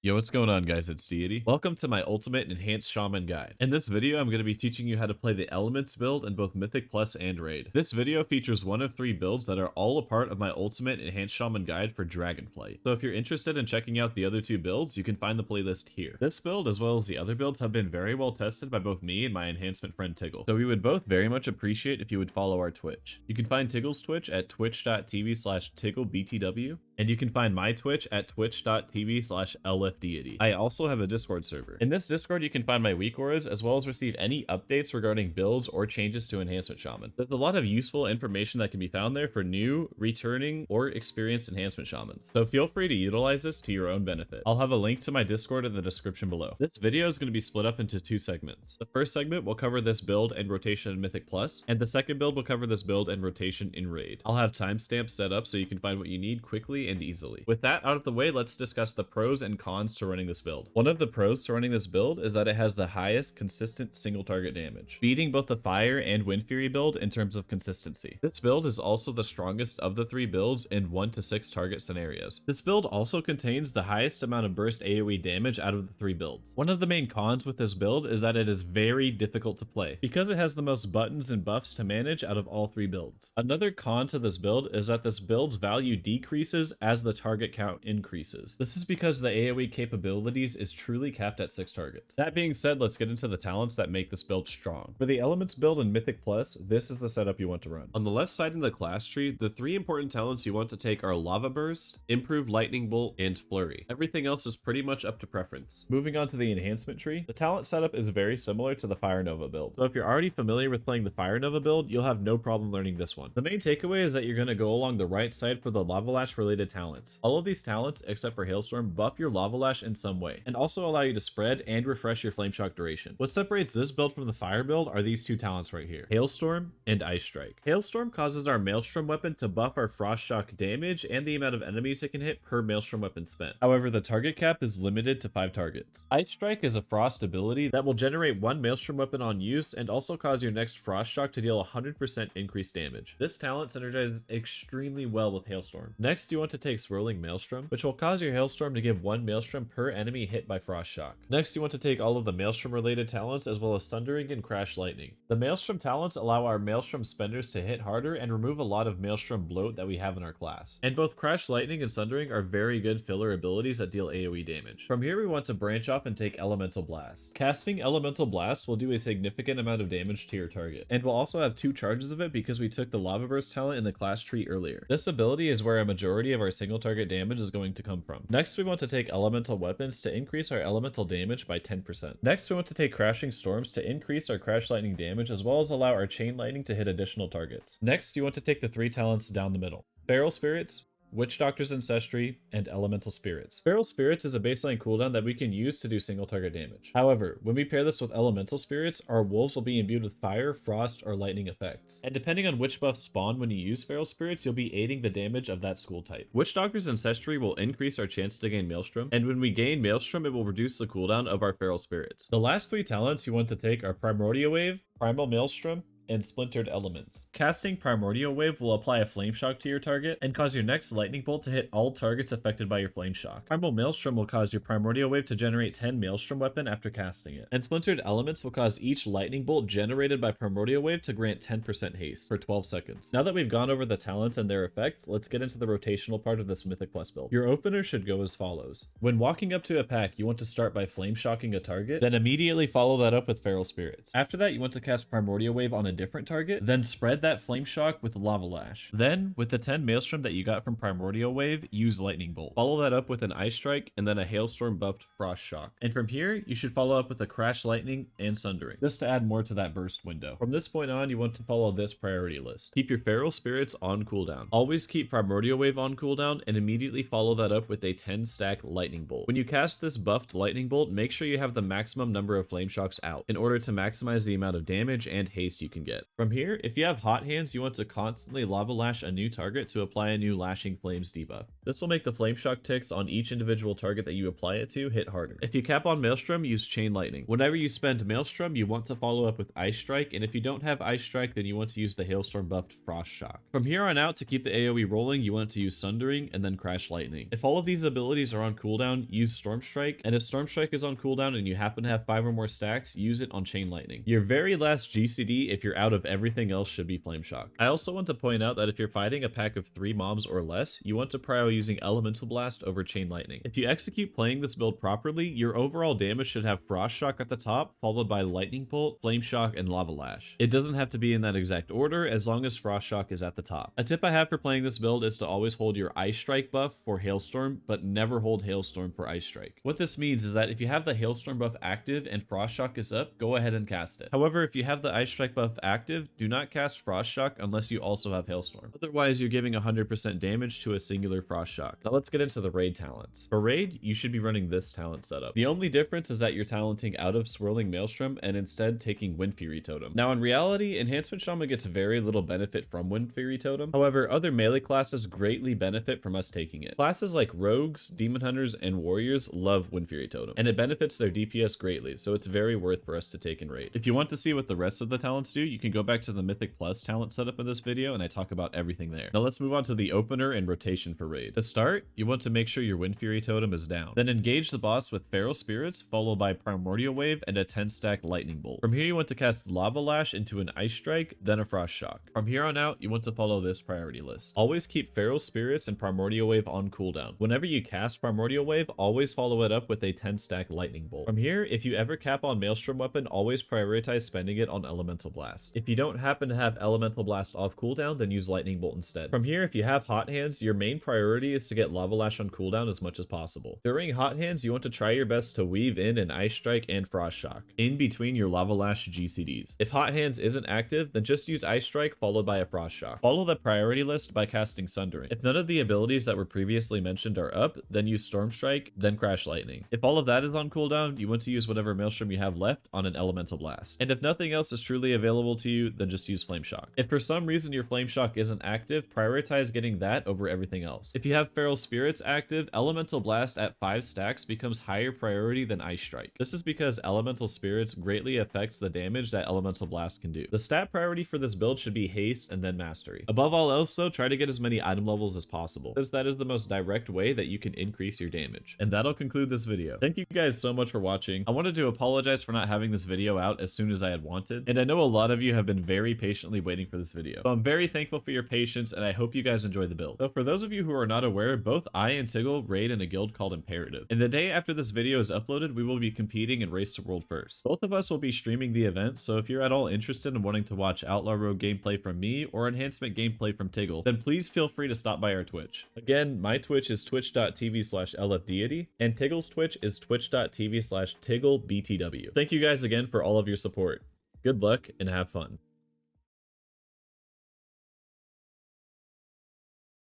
Yo, what's going on, guys? It's Deity. Welcome to my Ultimate Enhanced Shaman guide. In this video, I'm going to be teaching you how to play the Elements build in both Mythic Plus and Raid. This video features one of 3 builds that are all a part of my Ultimate Enhanced Shaman guide for Dragonflight. So if you're interested in checking out the other 2 builds, you can find the playlist here. This build, as well as the other builds, have been very well tested by both me and my enhancement friend Tiggle. So we would both very much appreciate if you would follow our Twitch. You can find Tiggle's Twitch at twitch.tv/TiggleBTW, and you can find my Twitch at twitch.tv/LFDeity. I also have a Discord server. In this Discord, you can find my weak auras, as well as receive any updates regarding builds or changes to Enhancement Shaman. There's a lot of useful information that can be found there for new, returning, or experienced Enhancement Shamans. So feel free to utilize this to your own benefit. I'll have a link to my Discord in the description below. This video is going to be split up into 2 segments. The first segment will cover this build and rotation in Mythic Plus, and the second build will cover this build and rotation in Raid. I'll have timestamps set up so you can find what you need quickly and easily. With that out of the way, let's discuss the pros and cons to running this build. One of the pros to running this build is that it has the highest consistent single target damage, beating both the Fire and Wind Fury build in terms of consistency. This build is also the strongest of the 3 builds in 1 to 6 target scenarios. This build also contains the highest amount of burst AoE damage out of the 3 builds. One of the main cons with this build is that it is very difficult to play, because it has the most buttons and buffs to manage out of all 3 builds. Another con to this build is that this build's value decreases as the target count increases. This is because the AoE capabilities is truly capped at 6 targets. That being said, let's get into the talents that make this build strong. For the Elements build in Mythic Plus, this is the setup you want to run. On the left side in the class tree, the 3 important talents you want to take are Lava Burst, Improved Lightning Bolt, and Flurry. Everything else is pretty much up to preference. Moving on to the enhancement tree, the talent setup is very similar to the Fire Nova build. So if you're already familiar with playing the Fire Nova build, you'll have no problem learning this one. The main takeaway is that you're going to go along the right side for the Lava Lash related talents. All of these talents, except for Hailstorm, buff your Lava Lash in some way, and also allow you to spread and refresh your Flame Shock duration. What separates this build from the Fire build are these 2 talents right here, Hailstorm and Ice Strike. Hailstorm causes our Maelstrom weapon to buff our Frost Shock damage and the amount of enemies it can hit per Maelstrom weapon spent. However, the target cap is limited to 5 targets. Ice Strike is a Frost ability that will generate 1 Maelstrom weapon on use and also cause your next Frost Shock to deal 100% increased damage. This talent synergizes extremely well with Hailstorm. Next, you want to take Swirling Maelstrom, which will cause your Hailstorm to give 1 Maelstrom per enemy hit by Frost Shock. Next, you want to take all of the Maelstrom related talents as well as Sundering and Crash Lightning. The Maelstrom talents allow our Maelstrom spenders to hit harder and remove a lot of Maelstrom bloat that we have in our class. And both Crash Lightning and Sundering are very good filler abilities that deal AoE damage. From here, we want to branch off and take Elemental Blast. Casting Elemental Blast will do a significant amount of damage to your target, and we'll also have 2 charges of it because we took the Lava Burst talent in the class tree earlier. This ability is where a majority of our single target damage is going to come from. Next, we want to take Elemental Weapons to increase our elemental damage by 10%. Next, we want to take Crashing Storms to increase our Crash Lightning damage as well as allow our Chain Lightning to hit additional targets. Next, you want to take the 3 talents down the middle, Feral Spirits, Witch Doctor's Ancestry, and Elemental Spirits. Feral Spirits is a baseline cooldown that we can use to do single target damage. However, when we pair this with Elemental Spirits, our wolves will be imbued with fire, frost, or lightning effects. And depending on which buffs spawn when you use Feral Spirits, you'll be aiding the damage of that school type. Witch Doctor's Ancestry will increase our chance to gain Maelstrom, and when we gain Maelstrom, it will reduce the cooldown of our Feral Spirits. The last 3 talents you want to take are Primordial Wave, Primal Maelstrom, and Splintered Elements. Casting Primordial Wave will apply a Flame Shock to your target and cause your next Lightning Bolt to hit all targets affected by your Flame Shock. Primal Maelstrom will cause your Primordial Wave to generate 10 Maelstrom weapon after casting it. And Splintered Elements will cause each Lightning Bolt generated by Primordial Wave to grant 10% haste for 12 seconds. Now that we've gone over the talents and their effects, let's get into the rotational part of this Mythic Plus build. Your opener should go as follows. When walking up to a pack, you want to start by Flame Shocking a target, then immediately follow that up with Feral Spirits. After that, you want to cast Primordial Wave on a different target, then spread that Flame Shock with Lava Lash. Then, with the 10 Maelstrom that you got from Primordial Wave, use Lightning Bolt. Follow that up with an Ice Strike and then a Hailstorm buffed Frost Shock. And from here, you should follow up with a Crash Lightning and Sundering, just to add more to that burst window. From this point on, you want to follow this priority list. Keep your Feral Spirits on cooldown. Always keep Primordial Wave on cooldown and immediately follow that up with a 10 stack Lightning Bolt. When you cast this buffed Lightning Bolt, make sure you have the maximum number of Flame Shocks out in order to maximize the amount of damage and haste you can get. From here, if you have hot hands, you want to constantly Lava Lash a new target to apply a new Lashing Flames debuff. This will make the flame shock ticks on each individual target that you apply it to hit harder. If you cap on Maelstrom, use Chain Lightning. Whenever you spend Maelstrom, you want to follow up with Ice Strike, and if you don't have Ice Strike, then you want to use the Hailstorm buffed Frost Shock. From here on out, to keep the AoE rolling, you want to use Sundering and then Crash Lightning. If all of these abilities are on cooldown, use Storm Strike, and if Storm Strike is on cooldown and you happen to have 5 or more stacks, use it on Chain Lightning. Your very last GCD, if you're out of everything else, should be Flame Shock. I also want to point out that if you're fighting a pack of 3 mobs or less, you want to prio using Elemental Blast over Chain Lightning. If you execute playing this build properly, your overall damage should have Frost Shock at the top, followed by Lightning Bolt, Flame Shock, and Lava Lash. It doesn't have to be in that exact order, as long as Frost Shock is at the top. A tip I have for playing this build is to always hold your Ice Strike buff for Hailstorm, but never hold Hailstorm for Ice Strike. What this means is that if you have the Hailstorm buff active and Frost Shock is up, go ahead and cast it. However, if you have the Ice Strike buff active, do not cast Frost Shock unless you also have Hailstorm. Otherwise, you're giving 100% damage to a singular Frost Shock. Now let's get into the raid talents. For raid, you should be running this talent setup. The only difference is that you're talenting out of Swirling Maelstrom and instead taking Wind Fury Totem. Now in reality, Enhancement Shaman gets very little benefit from Wind Fury Totem. However, other melee classes greatly benefit from us taking it. Classes like Rogues, Demon Hunters, and Warriors love Wind Fury Totem, and it benefits their DPS greatly, so it's very worth for us to take in raid. If you want to see what the rest of the talents do, you can go back to the Mythic Plus talent setup in this video, and I talk about everything there. Now let's move on to the opener and rotation for raid. To start, you want to make sure your Wind Fury Totem is down. Then engage the boss with Feral Spirits, followed by Primordial Wave and a 10-stack Lightning Bolt. From here, you want to cast Lava Lash into an Ice Strike, then a Frost Shock. From here on out, you want to follow this priority list. Always keep Feral Spirits and Primordial Wave on cooldown. Whenever you cast Primordial Wave, always follow it up with a 10-stack Lightning Bolt. From here, if you ever cap on Maelstrom weapon, always prioritize spending it on Elemental Blast. If you don't happen to have Elemental Blast off cooldown, then use Lightning Bolt instead. From here, if you have Hot Hands, your main priority is to get Lava Lash on cooldown as much as possible. During Hot Hands, you want to try your best to weave in an Ice Strike and Frost Shock in between your Lava Lash GCDs. If Hot Hands isn't active, then just use Ice Strike followed by a Frost Shock. Follow the priority list by casting Sundering. If none of the abilities that were previously mentioned are up, then use Storm Strike, then Crash Lightning. If all of that is on cooldown, you want to use whatever Maelstrom you have left on an Elemental Blast. And if nothing else is truly available to you, then just use Flame Shock. If for some reason your Flame Shock isn't active, prioritize getting that over everything else. If you have Feral Spirits active, Elemental Blast at 5 stacks becomes higher priority than Ice Strike. This is because Elemental Spirits greatly affects the damage that Elemental Blast can do. The stat priority for this build should be Haste and then Mastery. Above all else though, try to get as many item levels as possible, as that is the most direct way that you can increase your damage. And that'll conclude this video. Thank you guys so much for watching. I wanted to apologize for not having this video out as soon as I had wanted, and I know a lot of you have been very patiently waiting for this video. So I'm very thankful for your patience, and I hope you guys enjoy the build. So for those of you who are not aware, both I and Tiggle raid in a guild called Imperative. And the day after this video is uploaded, we will be competing in Race to World First. Both of us will be streaming the event, so if you're at all interested in wanting to watch Outlaw Road gameplay from me or Enhancement gameplay from Tiggle, then please feel free to stop by our Twitch. Again, my Twitch is twitch.tv/lfdeity, and Tiggle's Twitch is twitch.tv/tigglebtw. Thank you guys again for all of your support. Good luck and have fun.